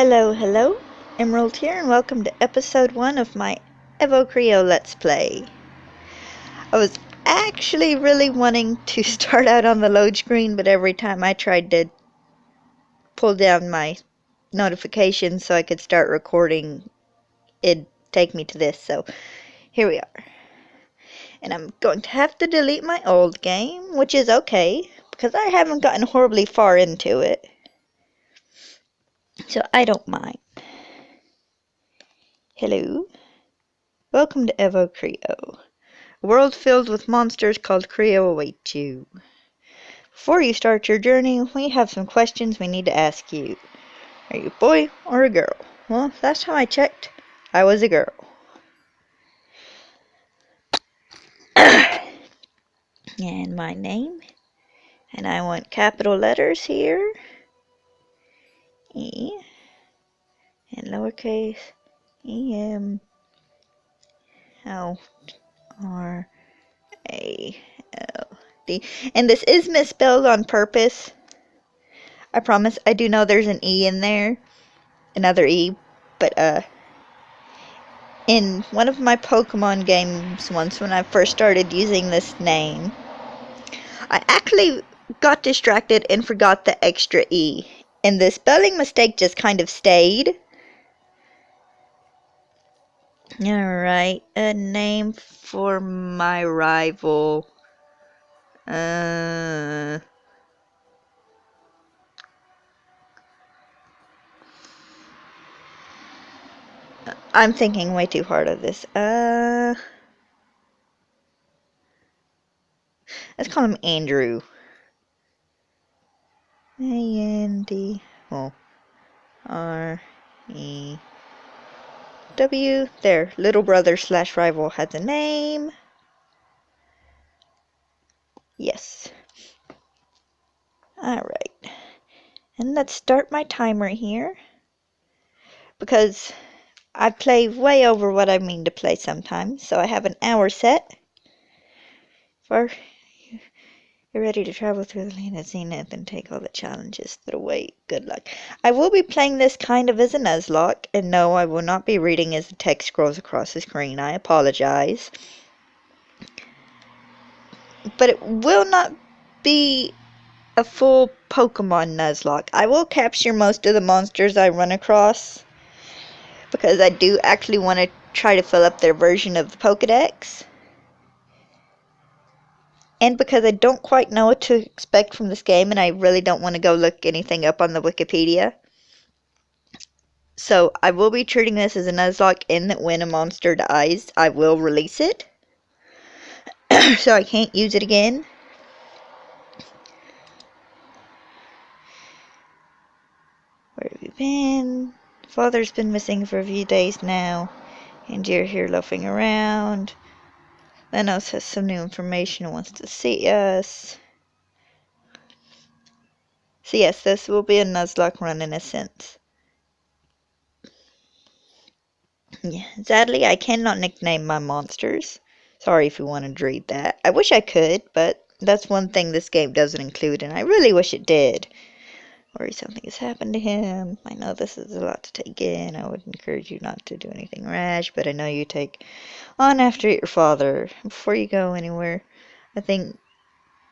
Hello, hello, Emerald here, and welcome to episode 1 of my EvoCreo Let's Play. I was actually really wanting to start out on the load screen, but every time I tried to pull down my notifications so I could start recording, it'd take me to this, so here we are. And I'm going to have to delete my old game, which is okay, because I haven't gotten horribly far into it. So I don't mind. Hello. Welcome to EvoCreo. A world filled with monsters called Creo awaits you. Before you start your journey, we have some questions we need to ask you. Are you a boy or a girl? Well, last time I checked, I was a girl. And my name, and I want capital letters here. E, and lowercase E-M, L-R-A-L-D. And this is misspelled on purpose. I promise. I do know there's an E in there. Another E. But, in one of my Pokemon games once when I first started using this name, I actually got distracted and forgot the extra E. And the spelling mistake just kind of stayed. Alright, a name for my rival. I'm thinking way too hard of this. Let's call him Andrew. A-N-D-R-E-W. There, little brother / rival has a name. Yes. Alright. And let's start my timer here. Because I play way over what I mean to play sometimes. So I have an hour set. For you're ready to travel through the land of Zenith and take all the challenges that await. Good luck. I will be playing this kind of as a Nuzlocke. And no, I will not be reading as the text scrolls across the screen. I apologize. But it will not be a full Pokemon Nuzlocke. I will capture most of the monsters I run across, because I do actually want to try to fill up their version of the Pokedex. And because I don't quite know what to expect from this game, and I really don't want to go look anything up on the Wikipedia. So I will be treating this as a Nuzlocke in that when a monster dies, I will release it. So I can't use it again. Where have you been? Father's been missing for a few days now, and you're here loafing around. Lenos has some new information and wants to see us. So yes, this will be a Nuzlocke run in a sense. Yeah, sadly, I cannot nickname my monsters. Sorry if you wanted to read that. I wish I could, but that's one thing this game doesn't include, and I really wish it did. Worry something has happened to him. I know this is a lot to take in. I would encourage you not to do anything rash, but I know you take on after your father. Before you go anywhere, I think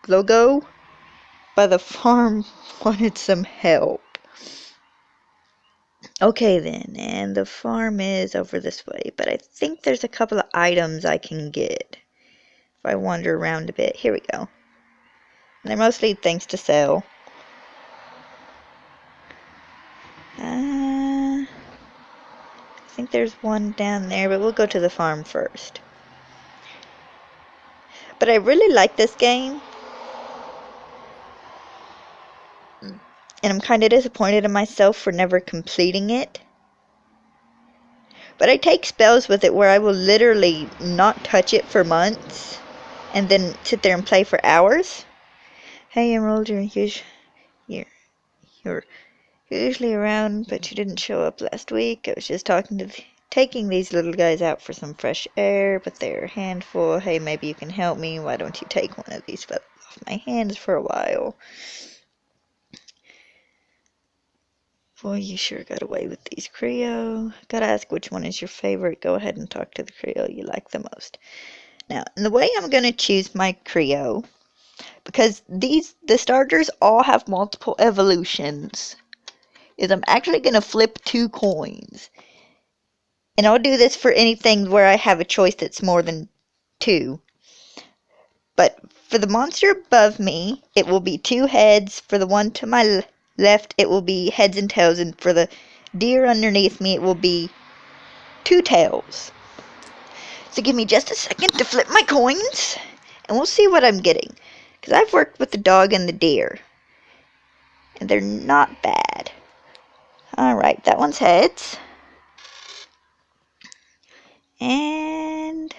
Logo by the farm wanted some help. Okay then, and the farm is over this way, but I think there's a couple of items I can get if I wander around a bit. Here we go. And they're mostly things to sell. I think there's one down there, but we'll go to the farm first. But I really like this game. And I'm kind of disappointed in myself for never completing it. But I take spells with it where I will literally not touch it for months and then sit there and play for hours. Hey Emerald, you're usually around, but you didn't show up last week. I was just taking these little guys out for some fresh air, but they're a handful. Hey, maybe you can help me. Why don't you take one of these fellas off my hands for a while? Boy, you sure got away with these Creo. Gotta ask which one is your favorite. Go ahead and talk to the Creo you like the most. Now, and the way I'm gonna choose my Creo, because the starters all have multiple evolutions, is I'm actually gonna flip 2 coins. And I'll do this for anything where I have a choice that's more than 2. But for the monster above me, it will be 2 heads. For the one to my left, it will be heads and tails. And for the deer underneath me, it will be 2 tails. So give me just a second to flip my coins, and we'll see what I'm getting. Because I've worked with the dog and the deer, and they're not bad. Alright, that one's heads. And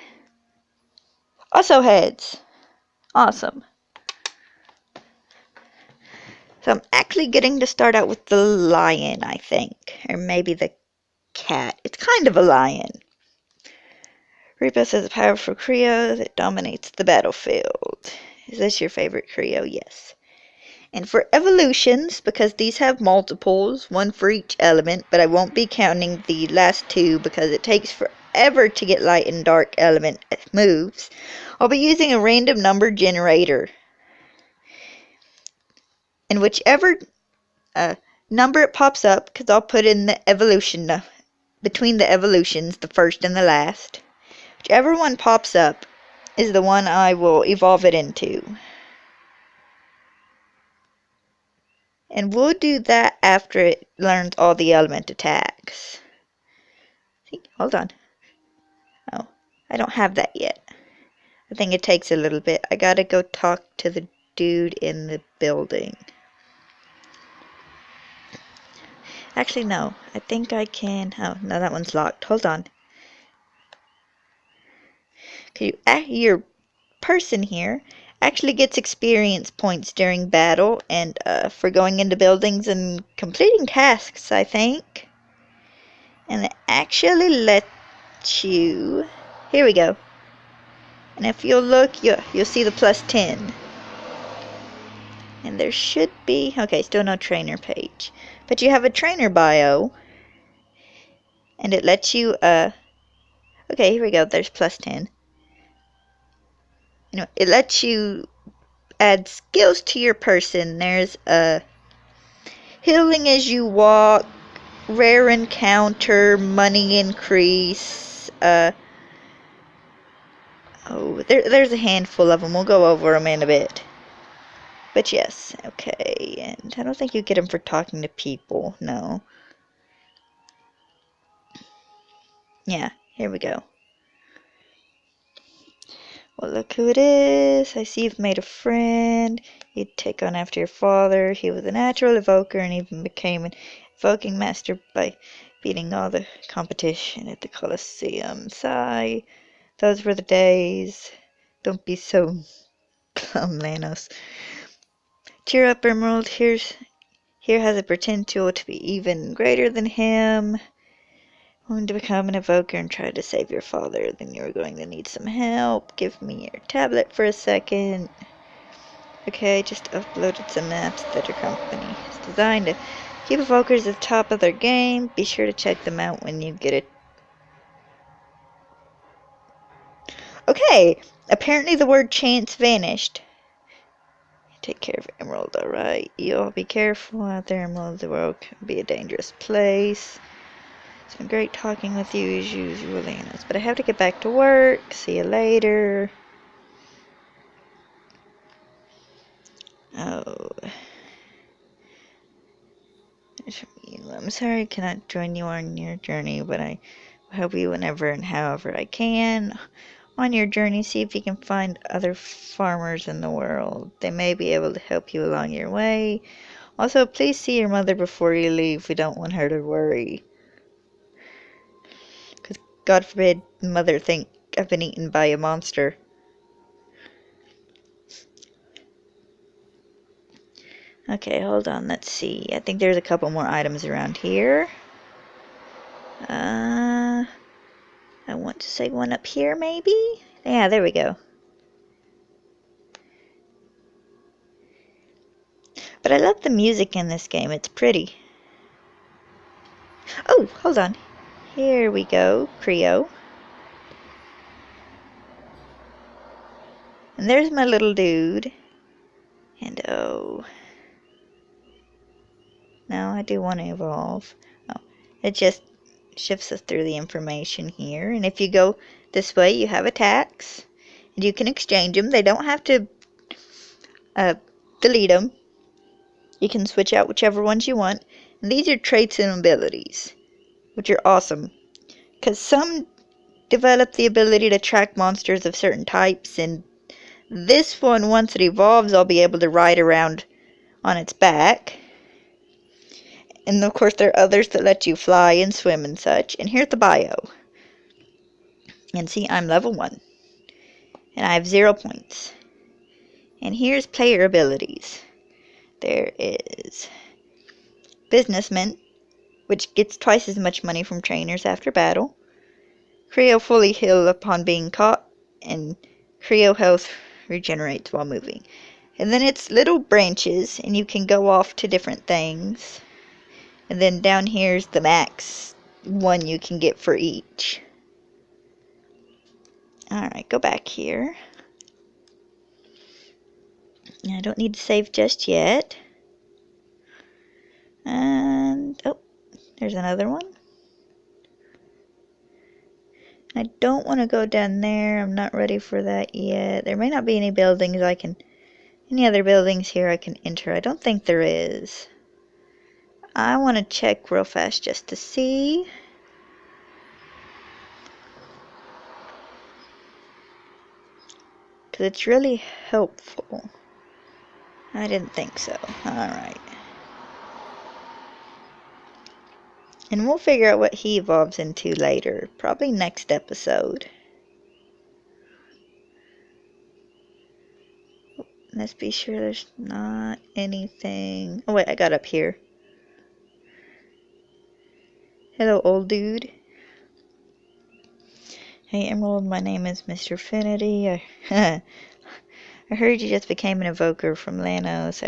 also heads. Awesome. So I'm actually getting to start out with the lion, I think. Or maybe the cat. It's kind of a lion. Repos is a powerful Creo that dominates the battlefield. Is this your favorite Creo? Yes. And for evolutions, because these have multiples, 1 for each element, but I won't be counting the last 2 because it takes forever to get light and dark element moves, I'll be using a random number generator. And whichever number it pops up, because I'll put in the evolution, between the evolutions, the first and the last, whichever one pops up is the one I will evolve it into. And we'll do that after it learns all the element attacks. See, hold on. Oh, I don't have that yet. I think it takes a little bit. I gotta go talk to the dude in the building. Actually, no. I think I can. Oh, no, that one's locked. Hold on. Your person here actually gets experience points during battle and for going into buildings and completing tasks, I think. And it actually lets you... Here we go. And if you'll look, you'll see the +10. And there should be... Okay, still no trainer page. But you have a trainer bio. And it lets you... Okay, here we go. There's +10. You know, it lets you add skills to your person. There's healing as you walk, rare encounter, money increase. There's a handful of them. We'll go over them in a bit. But yes, okay. And I don't think you get them for talking to people. No. Yeah, here we go. Well, look who it is. I see you've made a friend. You'd take on after your father. He was a natural evoker and even became an evoking master by beating all the competition at the Colosseum. Sigh. Those were the days. Don't be so glum, Lanos. Cheer up, Emerald. Here has a potential to be even greater than him. Going to become an evoker and try to save your father, then you're going to need some help. Give me your tablet for a second. Okay, just uploaded some maps that your company is designed to keep evokers at the top of their game. Be sure to check them out when you get it. Okay, apparently the word chance vanished. Take care of Emerald, alright? You all be careful out there, Emerald. The world can be a dangerous place. It's been great talking with you as usual, Lanos, but I have to get back to work. See you later. Oh. I'm sorry I cannot join you on your journey, but I help you whenever and however I can. On your journey, see if you can find other farmers in the world. They may be able to help you along your way. Also, please see your mother before you leave. We don't want her to worry. Because God forbid mother think I've been eaten by a monster. Okay, hold on. Let's see. I think there's a couple more items around here. I want to say one up here, maybe? Yeah, there we go. But I love the music in this game. It's pretty. Oh, hold on. Here we go, Creo. And there's my little dude. And oh. Now I do want to evolve. Oh, it just shifts us through the information here. And if you go this way, you have attacks. And you can exchange them. They don't have to delete them. You can switch out whichever ones you want. And these are traits and abilities, which are awesome. Because some develop the ability to track monsters of certain types. And this one, once it evolves, I'll be able to ride around on its back. And of course there are others that let you fly and swim and such. And here's the bio. And see, I'm level 1. And I have 0 points. And here's player abilities. There is Businessman, which gets twice as much money from trainers after battle. Creo fully heal upon being caught. And Creo health regenerates while moving. And then it's little branches, and you can go off to different things. And then down here's the max one you can get for each. Alright, go back here. I don't need to save just yet. And, oh, there's another one. I don't want to go down there. I'm not ready for that yet. There may not be any buildings any other buildings here I can enter. I don't think there is. I want to check real fast just to see. Because it's really helpful. I didn't think so. Alright. And we'll figure out what he evolves into later. Probably next episode. Let's be sure there's not anything. Oh wait, I got up here. Hello, old dude. Hey, Emerald, my name is Mr. Finity. I heard you just became an evoker from Lanos.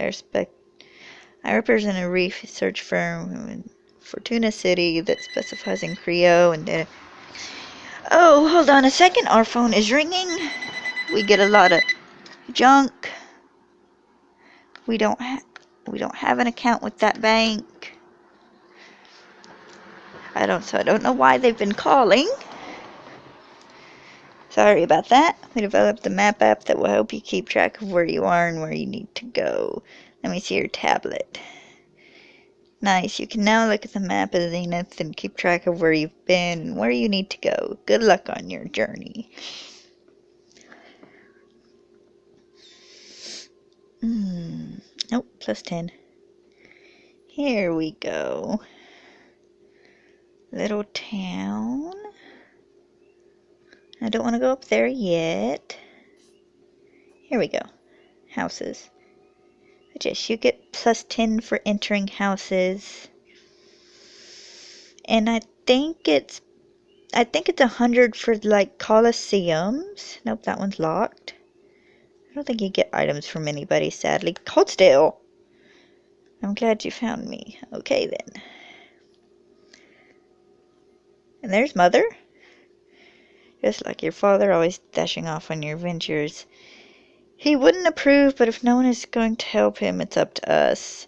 I represent a research firm in Fortuna City that specifies in Creo and data. Oh, hold on a second. Our phone is ringing. We get a lot of junk. We don't have an account with that bank. I don't know why they've been calling. Sorry about that. We developed a map app that will help you keep track of where you are and where you need to go. Let me see your tablet. Nice. You can now look at the map of Zenith and keep track of where you've been and where you need to go. Good luck on your journey. Nope, plus 10. Here we go. Little town. I don't want to go up there yet. Here we go. Houses. But yes, you get plus 10 for entering houses. And I think it's 100 for like coliseums. Nope, that one's locked. I don't think you get items from anybody, sadly. Hold still. I'm glad you found me. Okay then. And there's Mother. Just like your father, always dashing off on your ventures. He wouldn't approve, but if no one is going to help him, it's up to us.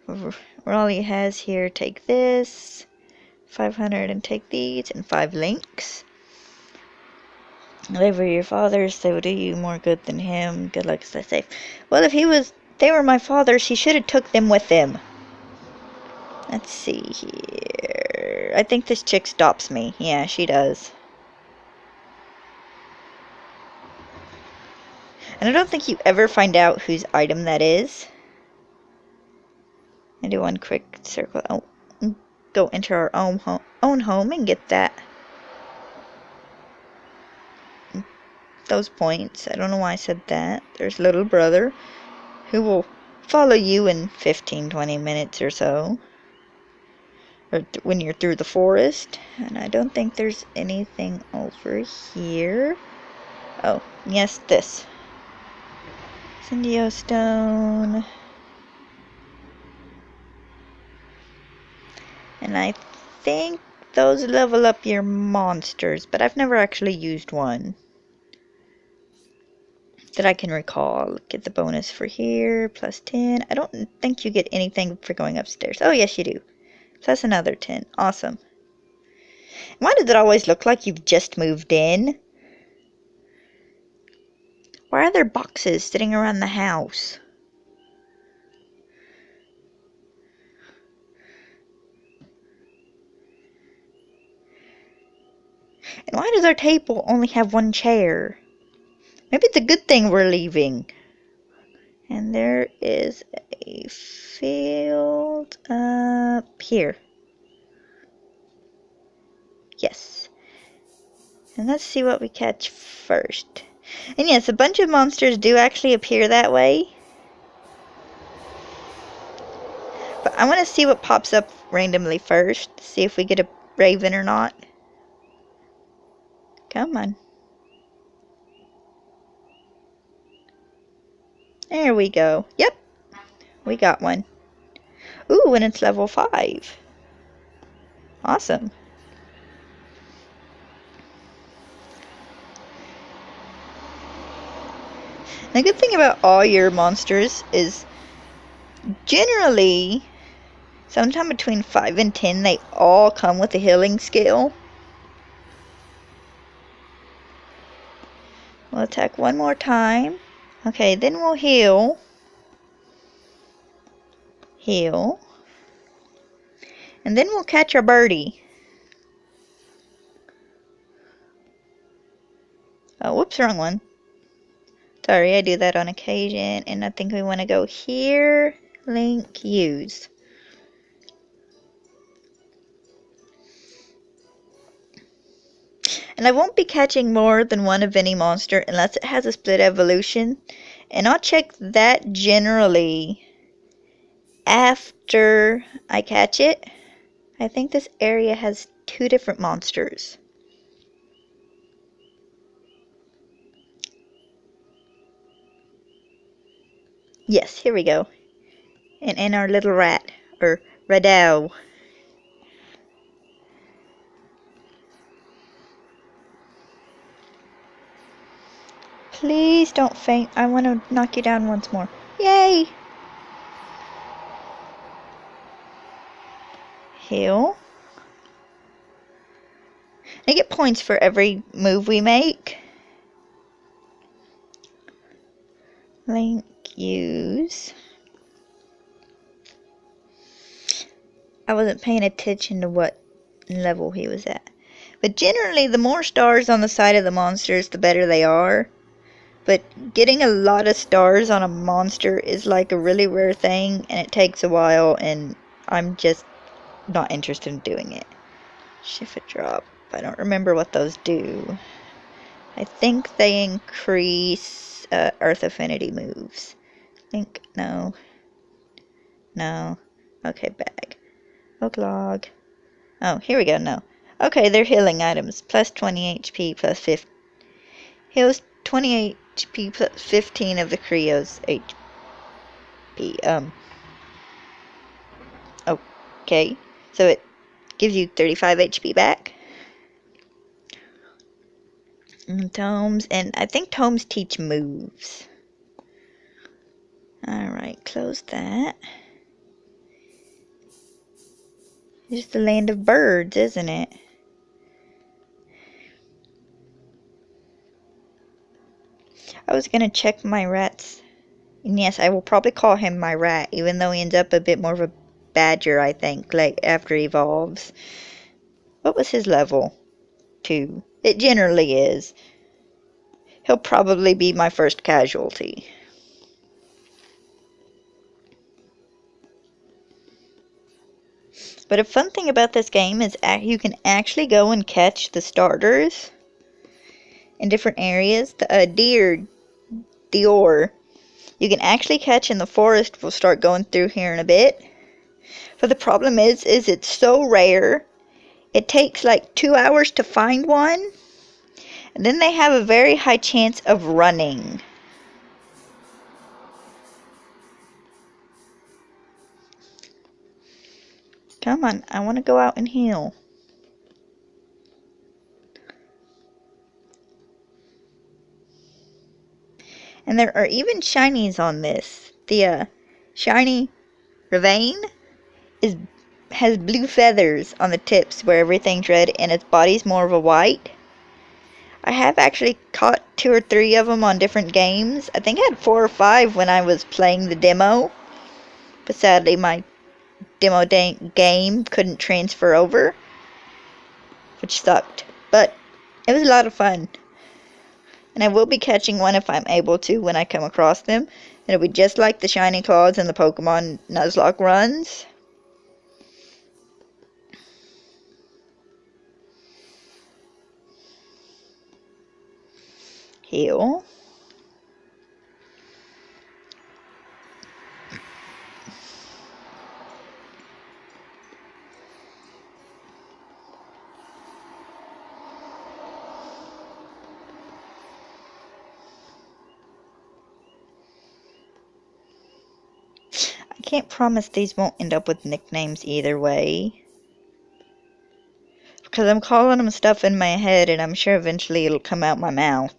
We're all he has here. Take this. 500 and take these. And 5 links. They were your father's. They would do you more good than him. Good luck, stay safe. Well, if they were my father's, he should have took them with him. Let's see here. I think this chick stops me. Yeah, she does. And I don't think you ever find out whose item that is. I do one quick circle. Oh, go enter our own home and get those points. I don't know why I said that. There's little brother who will follow you in 15-20 minutes or so. Or when you're through the forest. And I don't think there's anything over here. Oh, yes, this. Syndio Stone. And I think those level up your monsters, but I've never actually used one that I can recall. Get the bonus for here, plus 10. I don't think you get anything for going upstairs. Oh, yes, you do. Plus another 10. Awesome. Why does it always look like you've just moved in? Why are there boxes sitting around the house? And why does our table only have one chair? Maybe it's a good thing we're leaving. And there is a field up here. Yes. And let's see what we catch first. And yes, a bunch of monsters do actually appear that way. But I want to see what pops up randomly first. See if we get a raven or not. Come on. There we go. Yep. We got one. Ooh, and it's level 5. Awesome. The good thing about all your monsters is generally sometime between 5 and 10 they all come with a healing skill. We'll attack one more time. Okay, then we'll heal. Heal. And then we'll catch our birdie. Oh, whoops, wrong one. Sorry, I do that on occasion. And I think we want to go here. Link, use. And I won't be catching more than one of any monster unless it has a split evolution. And I'll check that generally after I catch it. I think this area has 2 different monsters. Yes, here we go. And our little rat, or Radow. Please don't faint. I want to knock you down once more. Yay! Heal. I get points for every move we make. Link, use. I wasn't paying attention to what level he was at. But generally, the more stars on the side of the monsters, the better they are. But getting a lot of stars on a monster is like a really rare thing, and it takes a while, and I'm just not interested in doing it. Shift a drop. I don't remember what those do. I think they increase Earth Affinity moves. Think, no. No. Okay, bag. Oak log. Oh, here we go, no. Okay, they're healing items. Plus 20 HP, plus 15. Heals 20 HP, plus 15 of the Creo's HP. Okay. So it gives you 35 HP back. And tomes, and I think tomes teach moves. Alright, close that. It's the land of birds, isn't it? I was gonna check my rats. And yes, I will probably call him my rat, even though he ends up a bit more of a badger, I think, like after he evolves. What was his level? 2. It generally is. He'll probably be my first casualty. But a fun thing about this game is you can actually go and catch the starters in different areas. The deer, you can actually catch in the forest. We'll start going through here in a bit. But the problem is it's so rare. It takes like 2 hours to find one. And then they have a very high chance of running. Come on, I want to go out and heal. And there are even shinies on this. The shiny Ravane has blue feathers on the tips where everything's red and its body's more of a white. I have actually caught 2 or 3 of them on different games. I think I had 4 or 5 when I was playing the demo. But sadly my demo game couldn't transfer over, which sucked. But it was a lot of fun. And I will be catching one if I'm able to when I come across them. And it'll be just like the shiny claws in the Pokemon Nuzlocke runs. Heal. I can't promise these won't end up with nicknames either way. Because I'm calling them stuff in my head and I'm sure eventually it'll come out my mouth.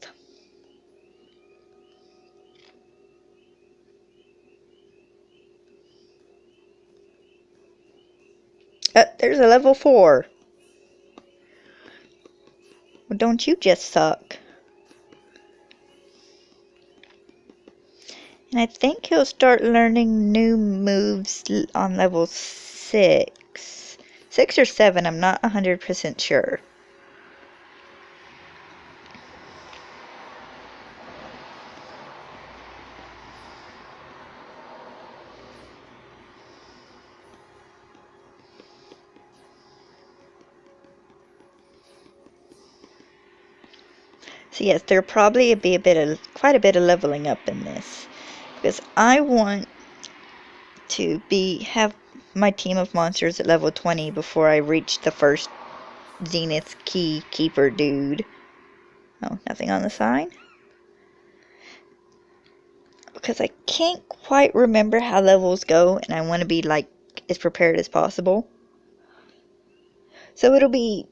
There's a level 4. Well, don't you just suck. And I think he'll start learning new moves on level 6. 6 or 7, I'm not 100% sure. So yes, there'll probably be quite a bit of leveling up in this, because I want to have my team of monsters at level 20 before I reach the first Zenith Key Keeper dude. Oh, nothing on the sign? Because I can't quite remember how levels go, and I want to be like as prepared as possible. So it'll be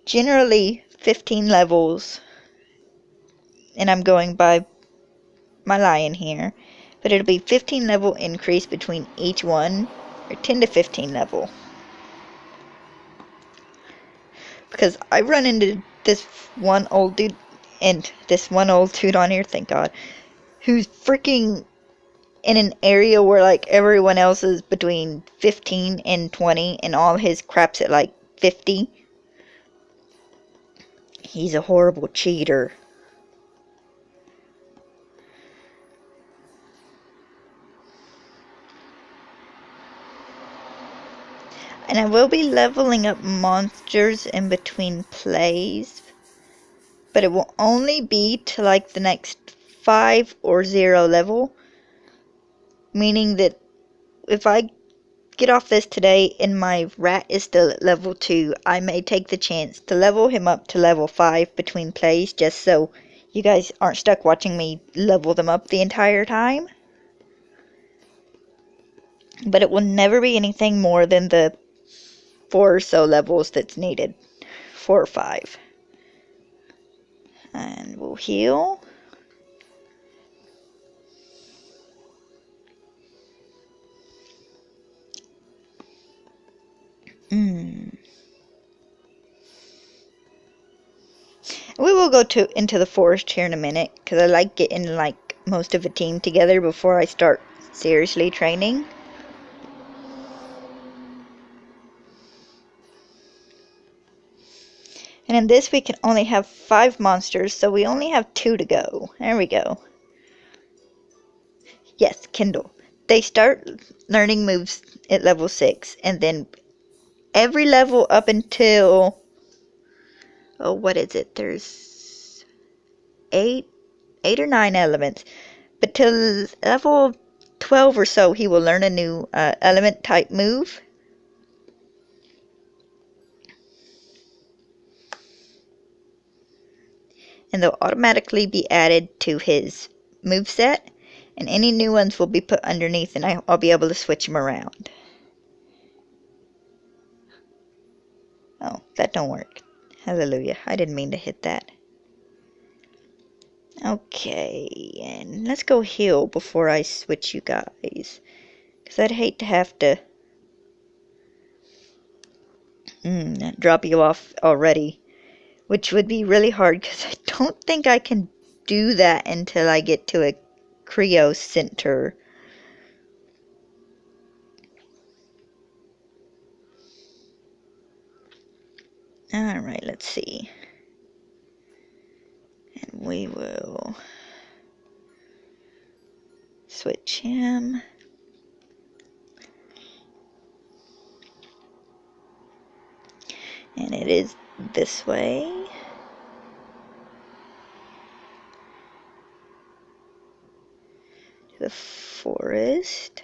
generally 15 levels, and I'm going by my lion here, but it'll be 15 level increase between each one, or 10 to 15 level. Because I run into this one old dude, and this one old dude on here, thank God, who's freaking in an area where like everyone else is between 15 and 20, and all his crap's at like 50. He's a horrible cheater. And I will be leveling up monsters in between plays, but it will only be to like the next 5 or 0 level, meaning that if I get off this today and my rat is still at level 2, I may take the chance to level him up to level 5 between plays, just so you guys aren't stuck watching me level them up the entire time. But it will never be anything more than the 4 or so levels that's needed. 4 or 5. And we'll heal. We will go into the forest here in a minute, because I like getting like most of a team together before I start seriously training. And in this we can only have 5 monsters, so we only have 2 to go. There we go. Yes, Kindle. They start learning moves at level 6, and then every level up until, oh, what is it? There's 8 or 9 elements. But till level 12 or so, he will learn a new element type move. And they'll automatically be added to his moveset, and any new ones will be put underneath, and I'll be able to switch them around. Oh, that don't work. Hallelujah. I didn't mean to hit that. Okay, and let's go heal before I switch you guys. Because I'd hate to have to drop you off already. Which would be really hard because I don't think I can do that until I get to a Creo center. Alright, let's see. And we will switch him. And it is this way. To the forest.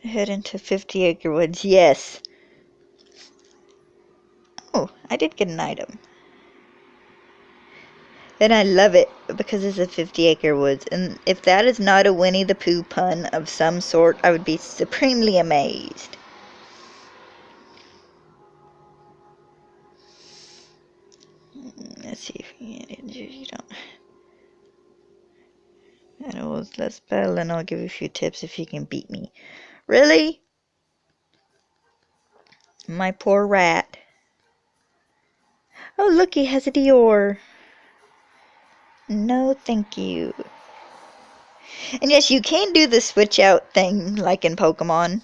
Head into 50 Acre Woods. Yes. Oh, I did get an item. And I love it because it's a 50 Acre Woods. And if that is not a Winnie the Pooh pun of some sort, I would be supremely amazed. Let's see if you don't. And it was let's battle, and I'll give you a few tips if you can beat me. Really? My poor rat. Oh, look, he has a Dior. No, thank you. And yes, you can do the switch out thing like in Pokemon.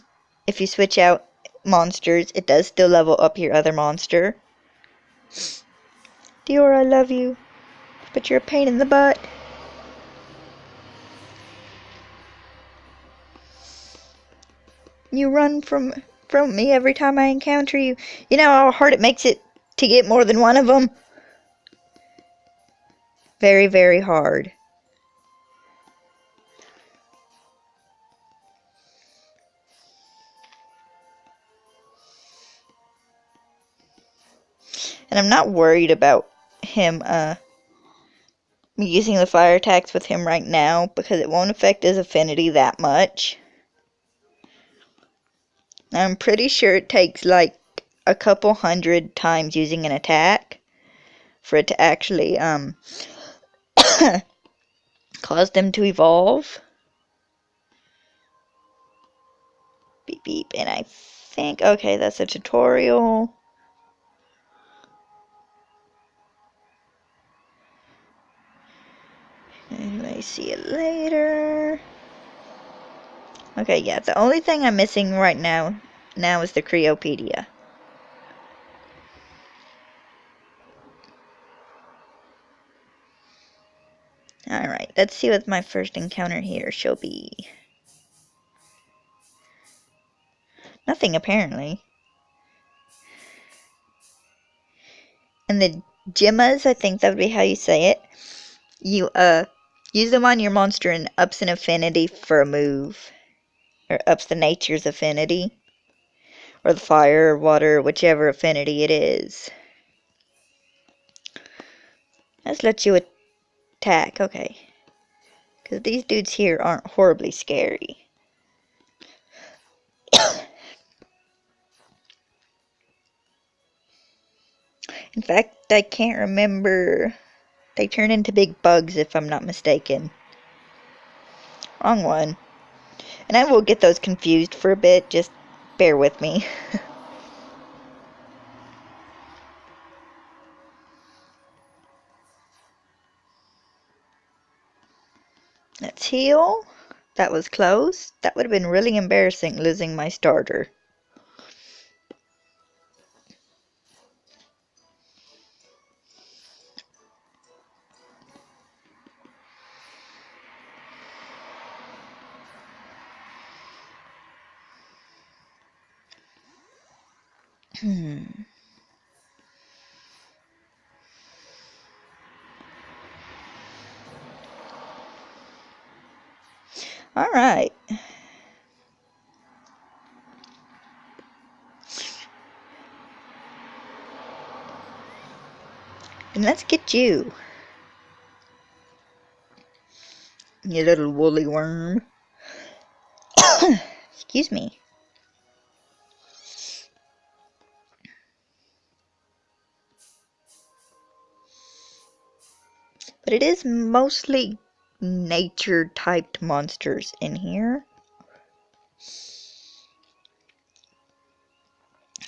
If you switch out monsters, it does still level up your other monster. Dior, I love you, but you're a pain in the butt. You run from me every time I encounter you. You know how hard it makes it to get more than one of them? Very, very hard. And I'm not worried about him, me using the fire attacks with him right now, because it won't affect his affinity that much. I'm pretty sure it takes like a couple hundred times using an attack for it to actually, cause them to evolve. Beep beep, and I think, okay, that's a tutorial. You may see it later. Okay, yeah, the only thing I'm missing right now is the Creopedia. Alright, let's see what my first encounter here shall be. Nothing, apparently. And the Gemmas, I think that would be how you say it. You, use them on your monster and ups an affinity for a move. Or ups the nature's affinity. Or the fire, or water, whichever affinity it is. Let's let you attack, okay. Because these dudes here aren't horribly scary. In fact, I can't remember. They turn into big bugs if I'm not mistaken. Wrong one. And I will get those confused for a bit, just bear with me. Let's heal. That was close. That would have been really embarrassing losing my starter. Alright. And let's get you. You little woolly worm. Excuse me. But it is mostly nature-typed monsters in here.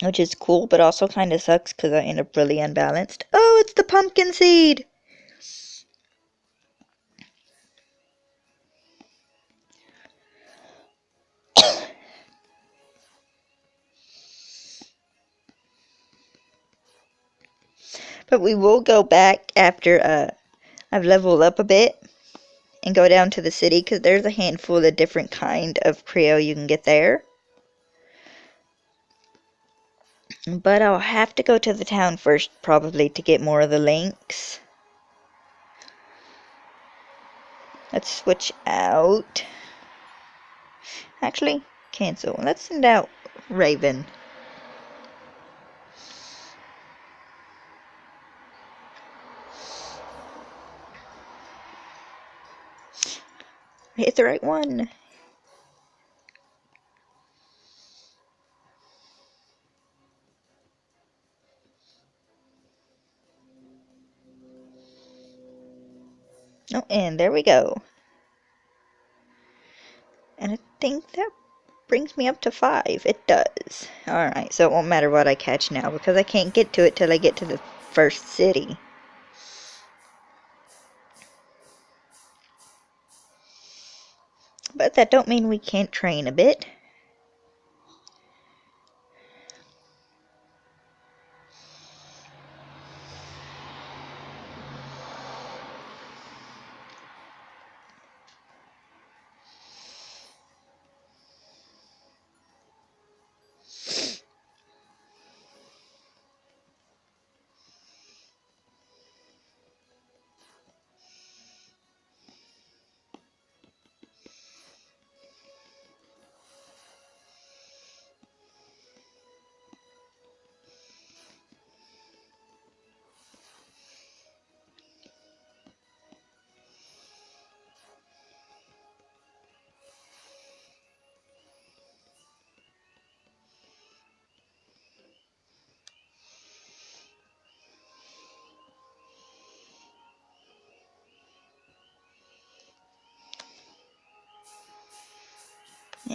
Which is cool, but also kind of sucks because I end up really unbalanced. Oh, it's the pumpkin seed! But we will go back after I've leveled up a bit and go down to the city because there's a handful of different kind of Creo you can get there. But I'll have to go to the town first probably to get more of the links. Let's switch out. Actually, cancel. Let's send out Raven. Hit the right one. Oh, and there we go. And I think that brings me up to 5. It does. Alright, so it won't matter what I catch now because I can't get to it till I get to the first city. But that don't mean we can't train a bit.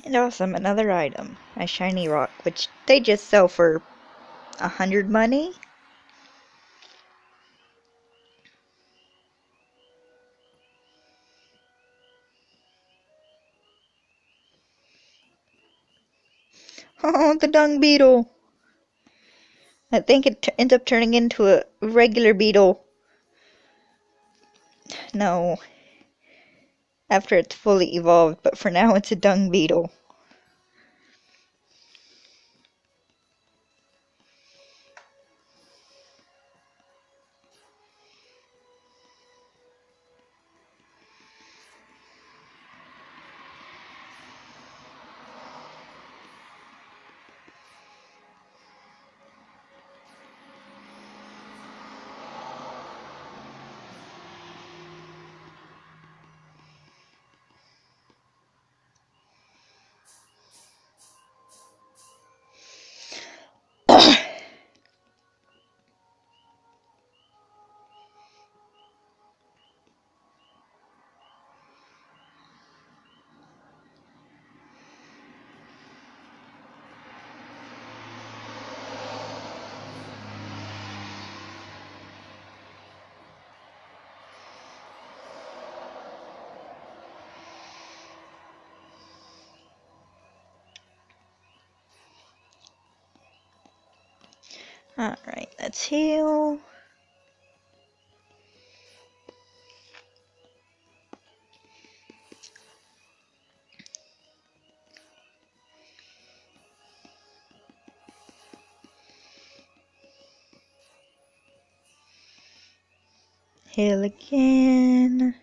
And awesome, another item. A shiny rock, which they just sell for 100 money. Oh, the dung beetle. I think it ends up turning into a regular beetle. No. After it's fully evolved, but for now it's a dung beetle. Alright, let's heal. Heal again.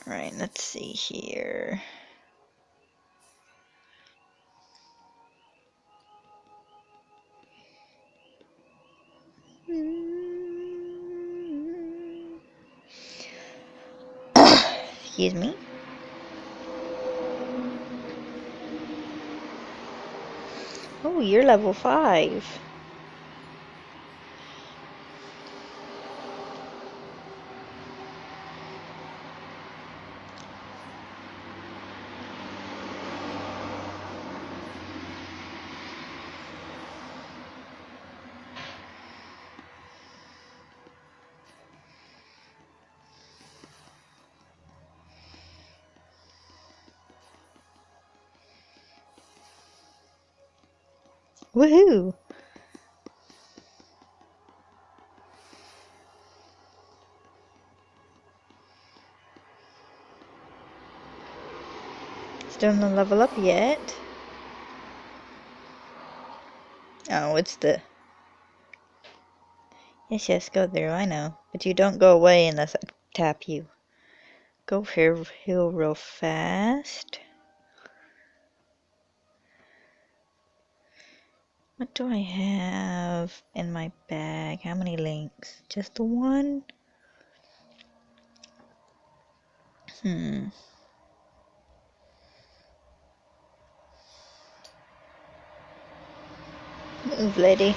Alright, let's see here. Excuse me. Oh, you're level 5. Woohoo! Still no level up yet. Oh, it's the... Yes, go through, I know. But you don't go away unless I tap you. Go here real fast. What do I have in my bag? How many links? Just the one? Move, lady.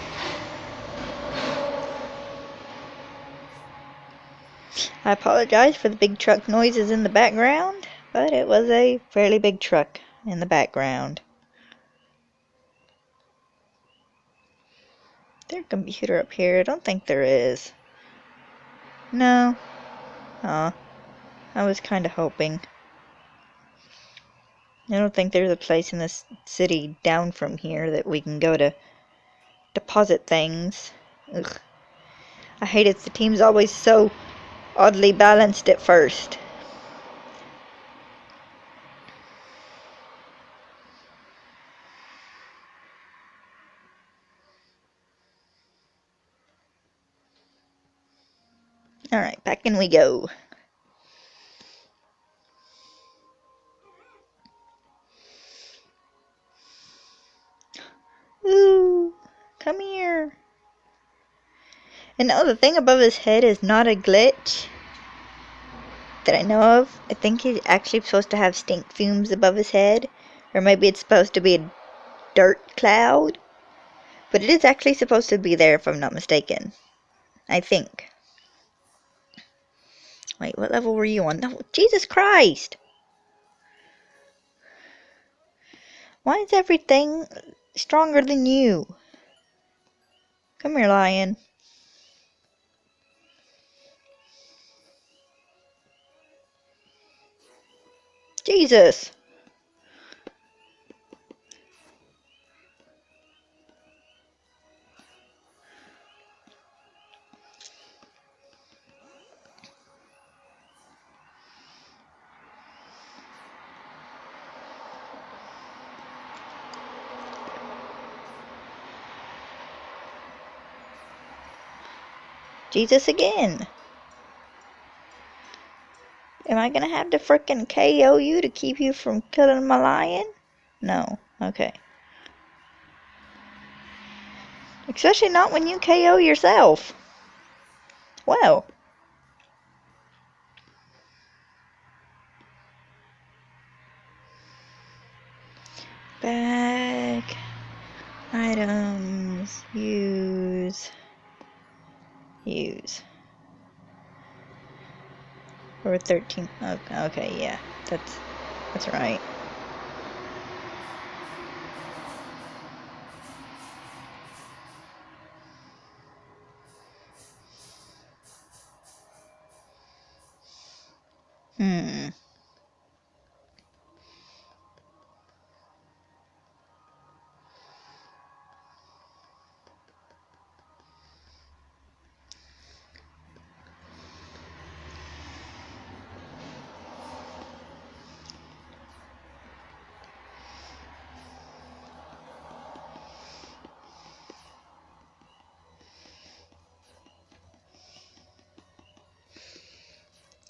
I apologize for the big truck noises in the background, but it was a fairly big truck in the background. Is there a computer up here? I don't think there is. No. Aw. I was kind of hoping. I don't think there's a place in this city down from here that we can go to deposit things. Ugh. I hate it. The team's always so oddly balanced at first. Alright, back in we go. Ooh, come here. And oh, the thing above his head is not a glitch that I know of. I think he's actually supposed to have stink fumes above his head. Or maybe it's supposed to be a dirt cloud. But it is actually supposed to be there if I'm not mistaken. I think. Wait, what level were you on? No, Jesus Christ! Why is everything stronger than you? Come here, lion. Jesus! Jesus again. Am I gonna have to frickin' KO you to keep you from killing my lion? No. Okay. Especially not when you KO yourself. Well. Bag. Items. Use. Or 13. Okay, yeah. That's right.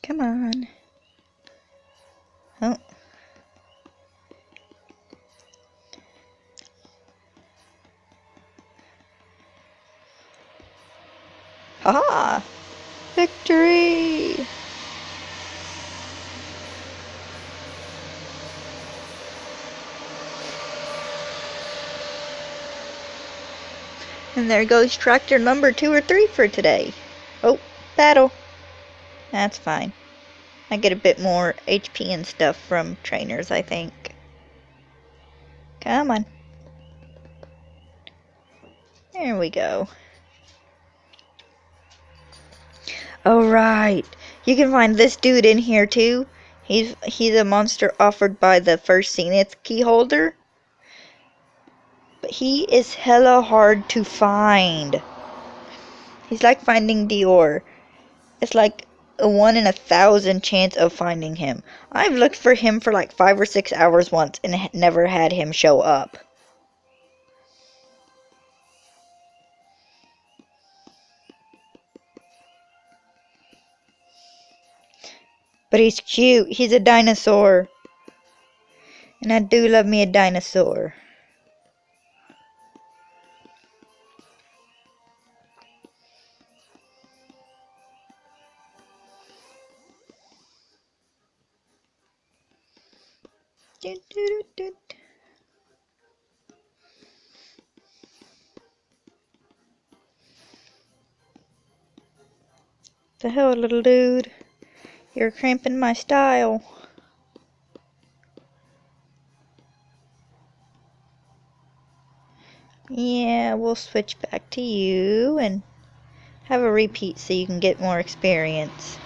Come on. Oh. Haha! Victory! And there goes tractor number 2 or 3 for today. Oh, battle. That's fine. I get a bit more HP and stuff from trainers, I think. Come on. There we go. Alright. You can find this dude in here too. He's a monster offered by the first Zenith key holder. But he is hella hard to find. He's like finding Dior. It's like a 1 in 1,000 chance of finding him. I've looked for him for like 5 or 6 hours once and never had him show up. But he's cute. He's a dinosaur. And I do love me a dinosaur. The hell, little dude? You're cramping my style. Yeah, we'll switch back to you and have a repeat so you can get more experience.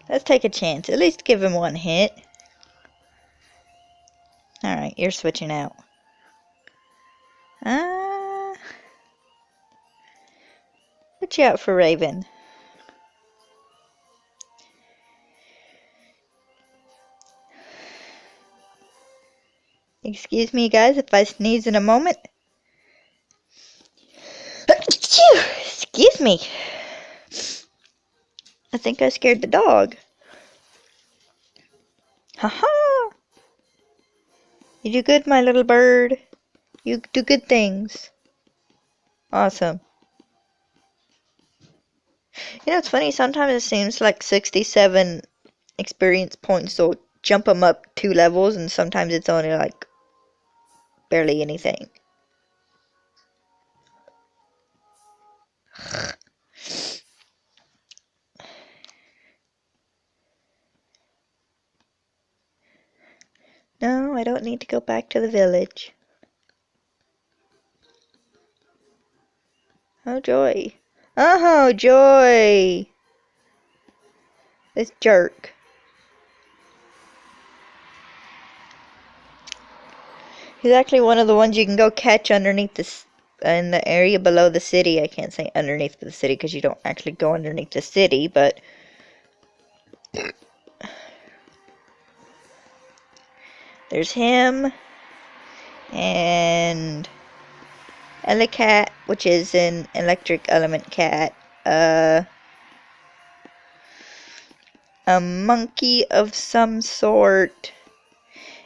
Let's take a chance. At least give him one hit. Alright, you're switching out. Watch out for Raven. Excuse me, guys, if I sneeze in a moment. Excuse me. I think I scared the dog. Haha! You do good, my little bird. You do good things. Awesome. You know, it's funny, sometimes it seems like 67 experience points will jump them up 2 levels, and sometimes it's only like barely anything. No, I don't need to go back to the village. Oh, joy. Oh, joy! This jerk. He's actually one of the ones you can go catch underneath this, in the area below the city. I can't say underneath the city because you don't actually go underneath the city, but there's him and Elecat, which is an electric element cat. A monkey of some sort,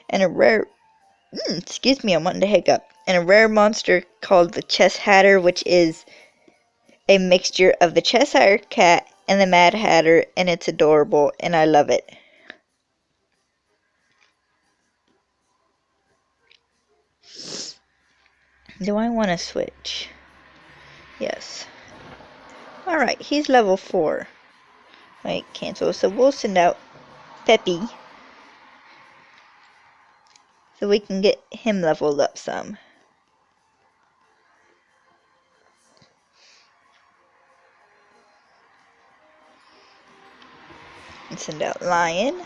and a rare. Excuse me, I'm wanting to hiccup. And a rare monster called the Chess Hatter, which is a mixture of the Cheshire Cat and the Mad Hatter, and it's adorable, and I love it. Do I want to switch? Yes. Alright, he's level 4. Wait, cancel. So we'll send out Peppy, so we can get him leveled up some. And send out Lion.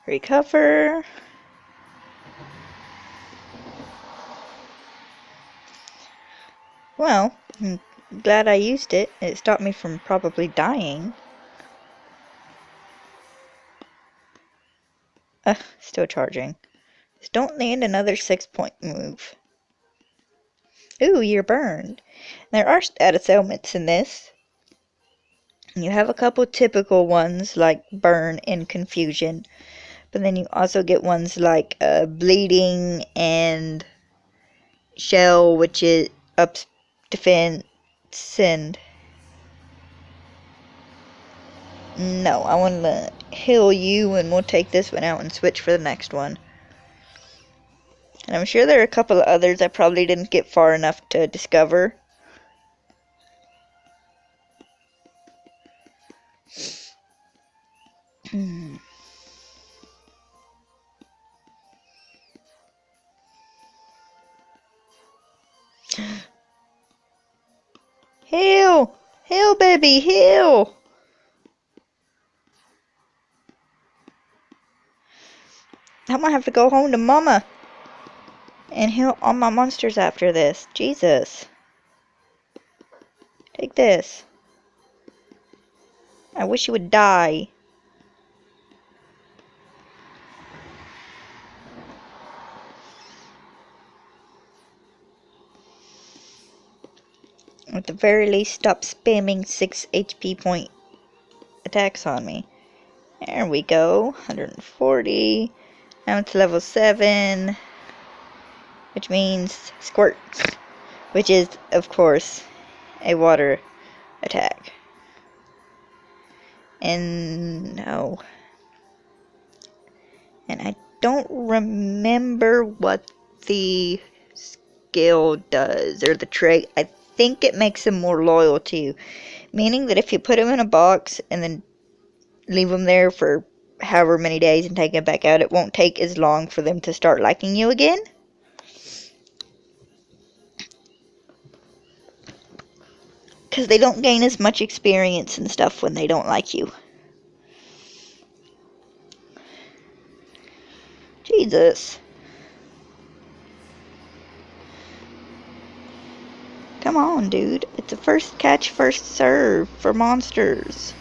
Recover. Well, I'm glad I used it. It stopped me from probably dying. Still charging. Just don't land another 6-point move. Ooh, you're burned. There are status ailments in this. You have a couple typical ones like burn and confusion. But then you also get ones like bleeding and shell, which is ups defense, and no, I want to heal you, and we'll take this one out and switch for the next one. And I'm sure there are a couple of others I probably didn't get far enough to discover. Heal! Heal, baby, heal! I might have to go home to Mama and heal all my monsters after this. Jesus. Take this. I wish you would die. At the very least, stop spamming 6 HP point attacks on me. There we go. 140. Now it's level 7. Which means squirt. Which is, of course, a water attack. And no. And I don't remember what the skill does, or the trait. I think it makes them more loyal to you. Meaning that if you put them in a box and then leave them there for however many days and take them back out, it won't take as long for them to start liking you again. Because they don't gain as much experience and stuff when they don't like you. Jesus. Come on, dude. It's a first catch, first serve for monsters.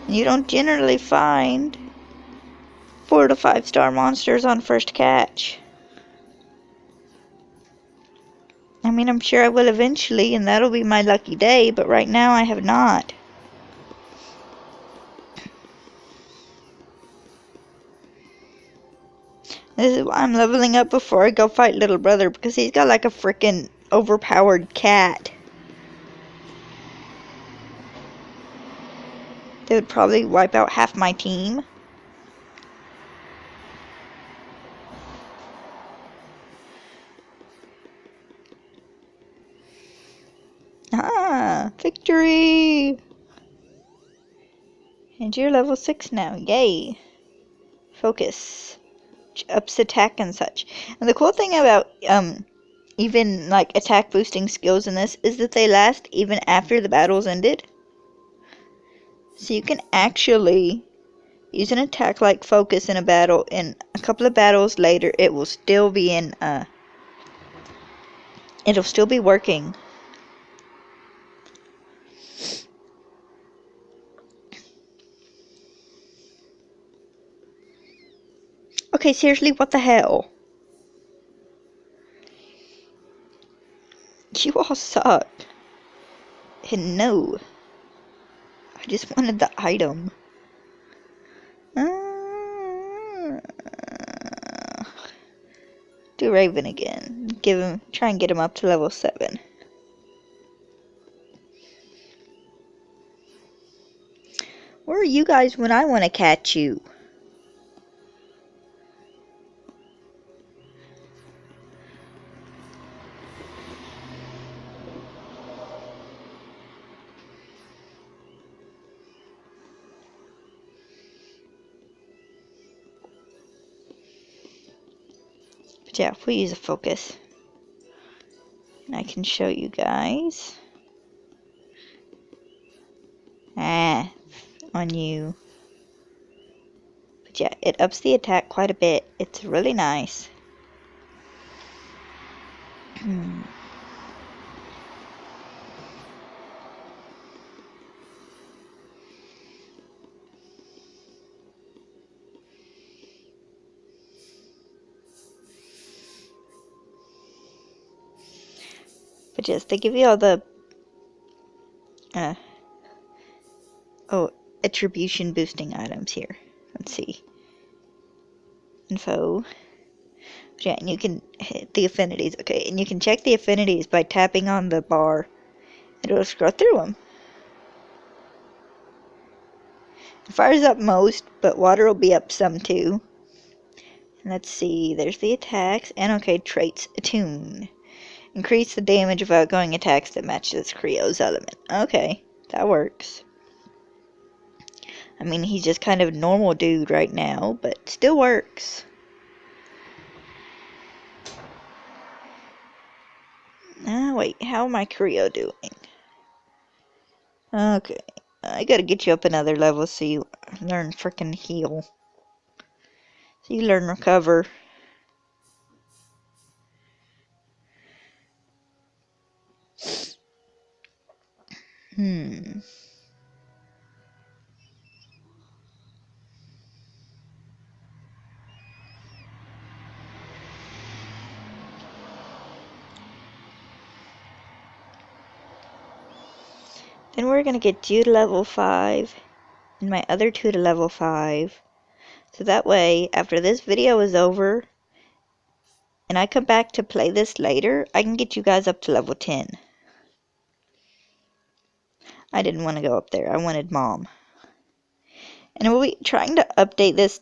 You don't generally find 4 to 5 star monsters on first catch. I mean, I'm sure I will eventually, and that'll be my lucky day, but right now I have not. This is why I'm leveling up before I go fight little brother, because he's got like a freaking overpowered cat. They would probably wipe out half my team. Ah, victory! And you're level 6 now, yay. Focus. Ups attack and such. And the cool thing about even like attack boosting skills in this is that they last even after the battle's ended. So you can actually use an attack like focus in a battle, and a couple of battles later it will still be in it'll still be working. Okay, seriously, what the hell? You all suck. And no. I just wanted the item. Do Raven again. Try and get him up to level 7. Where are you guys when I want to catch you? But yeah, if we use a focus, and I can show you guys. On you. But yeah, it ups the attack quite a bit. It's really nice. But yes, they give you all the attribution boosting items here. Let's see. Info. Yeah, and you can hit the affinities. Okay, and you can check the affinities by tapping on the bar. It'll scroll through them. It fires up most, but water will be up some too. And let's see, there's the attacks. And okay, traits. Attune. Increase the damage of outgoing attacks that matches Creo's element. Okay, that works. I mean, he's just kind of a normal dude right now, but still works. Ah, wait, how am I Creo doing? Okay, I gotta get you up another level so you learn frickin' heal. So you learn recover. Then we're gonna get you to level 5, and my other two to level 5. So that way, after this video is over, and I come back to play this later, I can get you guys up to level 10. I didn't want to go up there. I wanted Mom. And we'll be trying to update this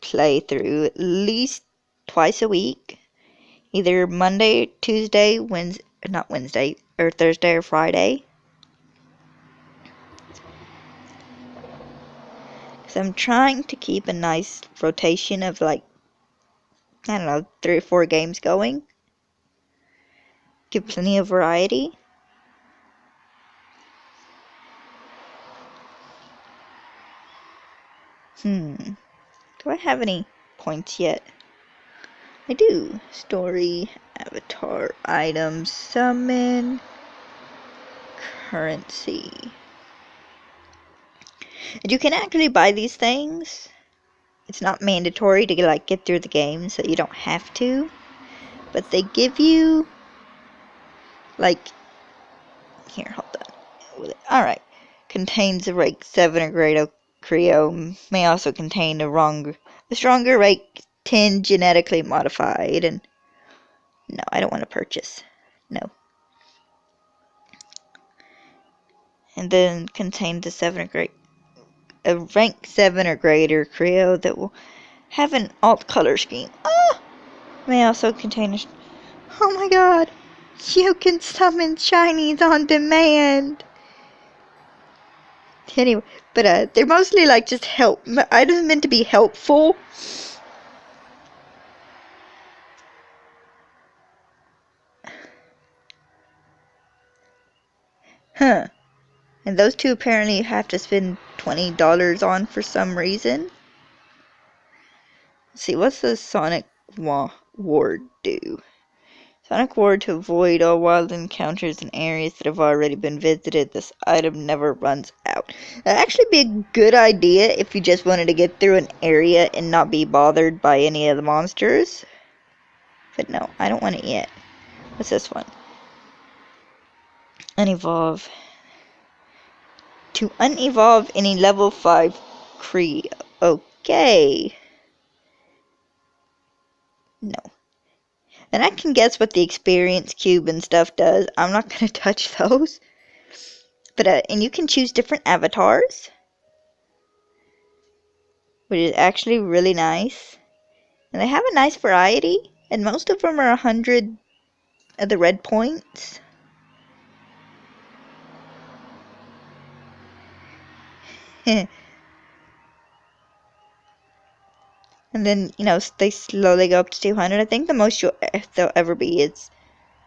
playthrough at least twice a week. Either Monday, Tuesday, Wednesday, not Wednesday, or Thursday or Friday. So I'm trying to keep a nice rotation of like, I don't know, 3 or 4 games going. Give plenty of variety. Do I have any points yet? I do. Story, avatar, items, summon, currency. And you can actually buy these things. It's not mandatory to like get through the game, so you don't have to. But they give you like here, hold on. Alright. Contains a rank 7 or greater Creo. May also contain a stronger rank 10 genetically modified. And no, I don't want to purchase. No. And then contains a rank 7 or greater Creo that will have an alt color scheme. Ah! May also contain a... Oh my god! You can summon shinies on demand! Anyway, but they're mostly like just items meant to be helpful. Huh. And those two apparently you have to spend $20 on for some reason. Let's see, what's the Sonic Ward do? Sonic Ward to avoid all wild encounters in areas that have already been visited. This item never runs out. That'd actually be a good idea if you just wanted to get through an area and not be bothered by any of the monsters. But no, I don't want it yet. What's this one? Unevolve. To unevolve any level 5 Creo. Okay. No. And I can guess what the experience cube and stuff does. I'm not going to touch those. But, and you can choose different avatars. Which is actually really nice. And they have a nice variety. And most of them are 100 of the red points. And then, you know, they slowly go up to 200. I think the most they'll ever be is,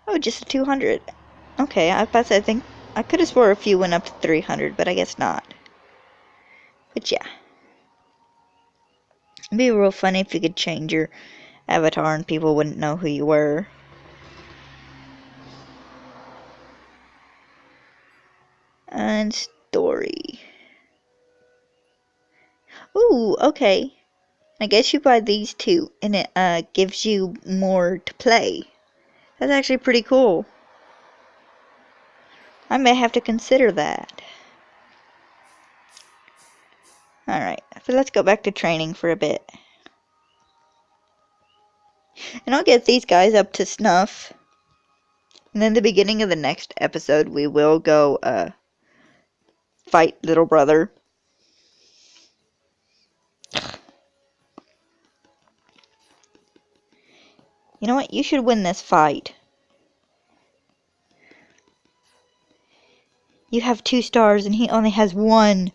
oh, just a 200. Okay, I think I could have swore a few went up to 300, but I guess not. But yeah. It'd be real funny if you could change your avatar and people wouldn't know who you were. And story. Ooh, okay. I guess you buy these two, and it gives you more to play. That's actually pretty cool. I may have to consider that. Alright, so let's go back to training for a bit. And I'll get these guys up to snuff. And then the beginning of the next episode, we will go, fight little brother. You know what? You should win this fight. You have 2 stars and he only has 1.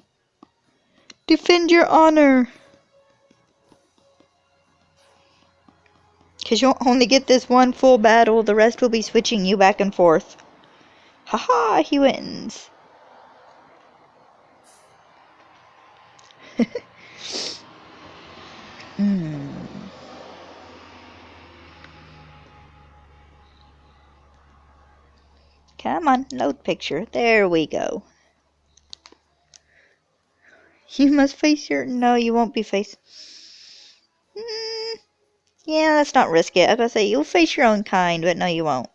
Defend your honor. Because you'll only get this one full battle. The rest will be switching you back and forth. Haha, he wins. Come on, load picture. There we go. You must face your... No, you won't be face... Yeah, let's not risk it. I was gonna say, you'll face your own kind, but no, you won't.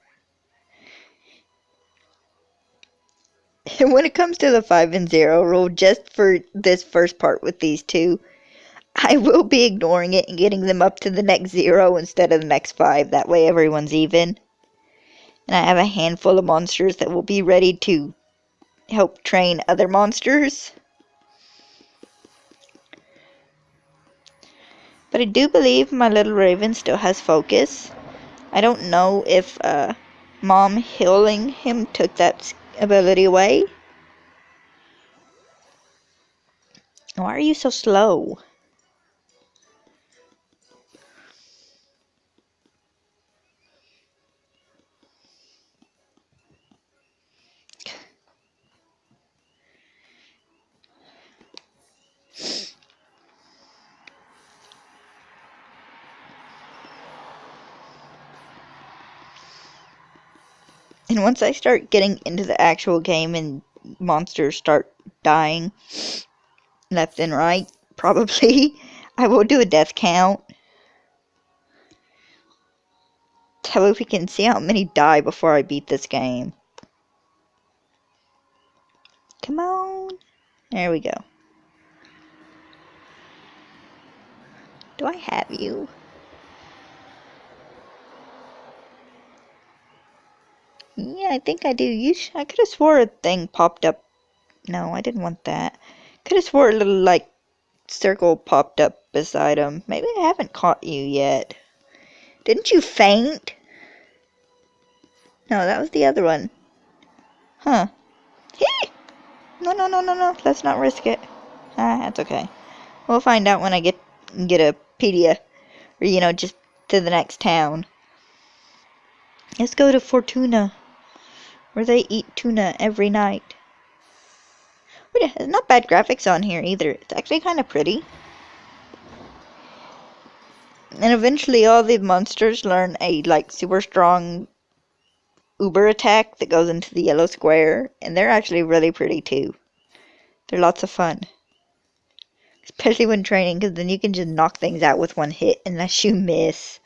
When it comes to the 5 and 0 rule, just for this first part with these two, I will be ignoring it and getting them up to the next 0 instead of the next 5. That way everyone's even. And I have a handful of monsters that will be ready to help train other monsters. But I do believe my little raven still has focus. I don't know if Mom healing him took that ability away. Why are you so slow? And once I start getting into the actual game and monsters start dying left and right, probably, I will do a death count. So if we can see how many die before I beat this game. Come on. There we go. Do I have you? Yeah, I think I do. I could have swore a thing popped up. No, I didn't want that. Could have swore a little, like, circle popped up beside him. Maybe I haven't caught you yet. Didn't you faint? No, that was the other one. Huh. No, no, no, no, no. Let's not risk it. That's okay. We'll find out when I get a pedia. Or, you know, just to the next town. Let's go to Fortuna. Where they eat tuna every night. But yeah, there's not bad graphics on here either. It's actually kind of pretty. And eventually all the monsters learn a, like, super strong uber attack that goes into the yellow square. And they're actually really pretty too. They're lots of fun. Especially when training, because then you can just knock things out with one hit unless you miss.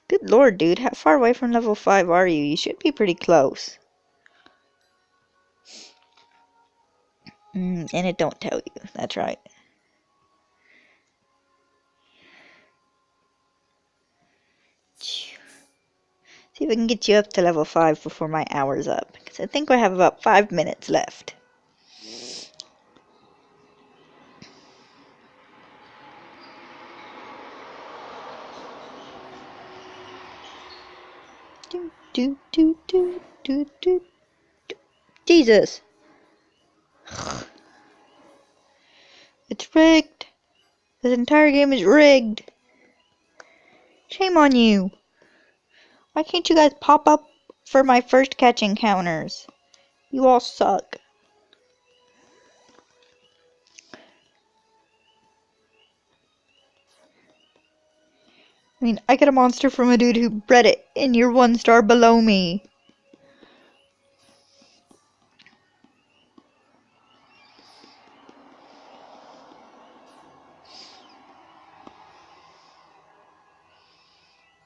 Good lord, dude. How far away from level 5 are you? You should be pretty close. And it don't tell you. That's right. See if I can get you up to level 5 before my hour's up. Because I think we have about 5 minutes left. Jesus! It's rigged! This entire game is rigged! Shame on you! Why can't you guys pop up for my first catch encounters? You all suck. I mean, I get a monster from a dude who bred it, and you're 1 star below me.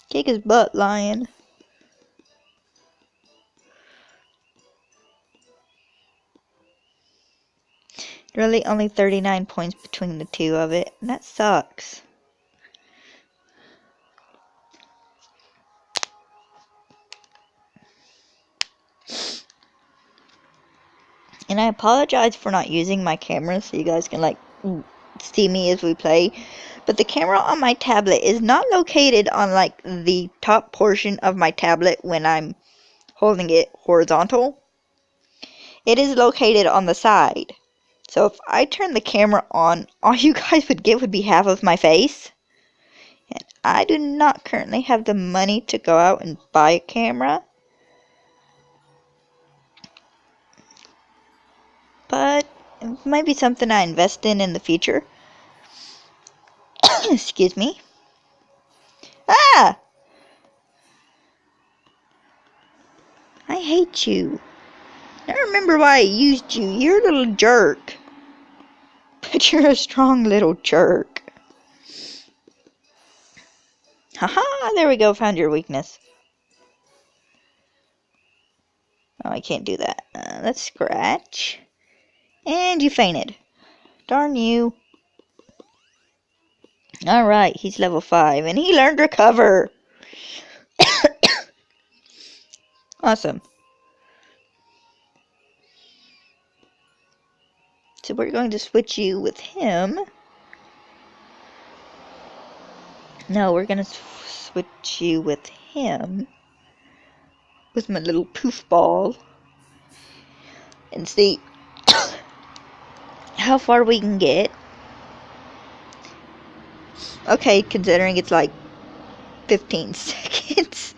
Kick his butt, lion. Really only 39 points between the two of it, and that sucks. And I apologize for not using my camera so you guys can like see me as we play. But the camera on my tablet is not located on like the top portion of my tablet when I'm holding it horizontal. It is located on the side. So if I turn the camera on, all you guys would get would be half of my face. And I do not currently have the money to go out and buy a camera. But it might be something I invest in the future. Excuse me. Ah! I hate you. I remember why I used you. You're a little jerk. But you're a strong little jerk. Haha, there we go. Found your weakness. Oh, I can't do that. Let's scratch. And you fainted. Darn you. Alright, he's level 5. And he learned recover. Awesome. So we're going to switch you with him. No, we're going to switch you with him. With my little poof ball. And see how far we can get. Okay, considering it's like 15 seconds.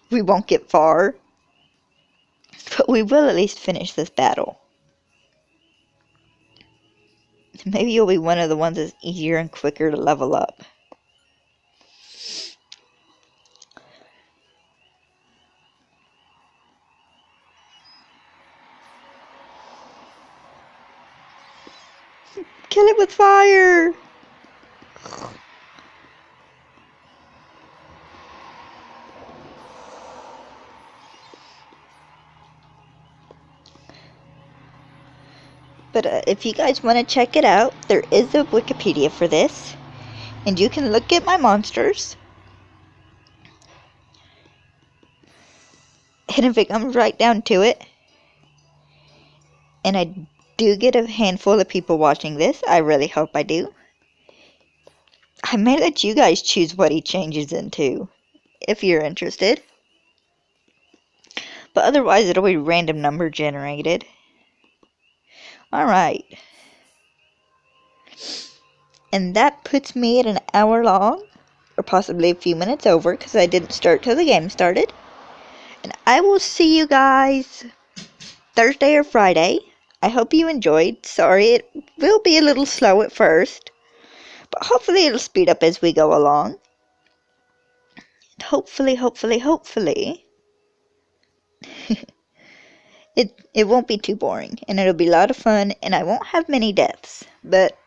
We won't get far. But we will at least finish this battle. Maybe you'll be one of the ones that's easier and quicker to level up. Kill it with fire! But if you guys want to check it out, there is a Wikipedia for this. And you can look at my monsters. And if it comes right down to it, and I do get a handful of people watching this, I really hope I do, I may let you guys choose what he changes into, if you're interested. But otherwise, it'll be random number generated. Alright. And that puts me at an hour long, or possibly a few minutes over, because I didn't start till the game started. And I will see you guys Thursday or Friday. I hope you enjoyed. Sorry, it will be a little slow at first, but hopefully it'll speed up as we go along. And hopefully, it won't be too boring, and it'll be a lot of fun, and I won't have many deaths, but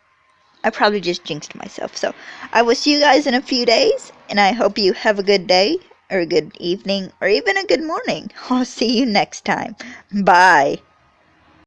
I probably just jinxed myself. So I will see you guys in a few days, and I hope you have a good day, or a good evening, or even a good morning. I'll see you next time. Bye.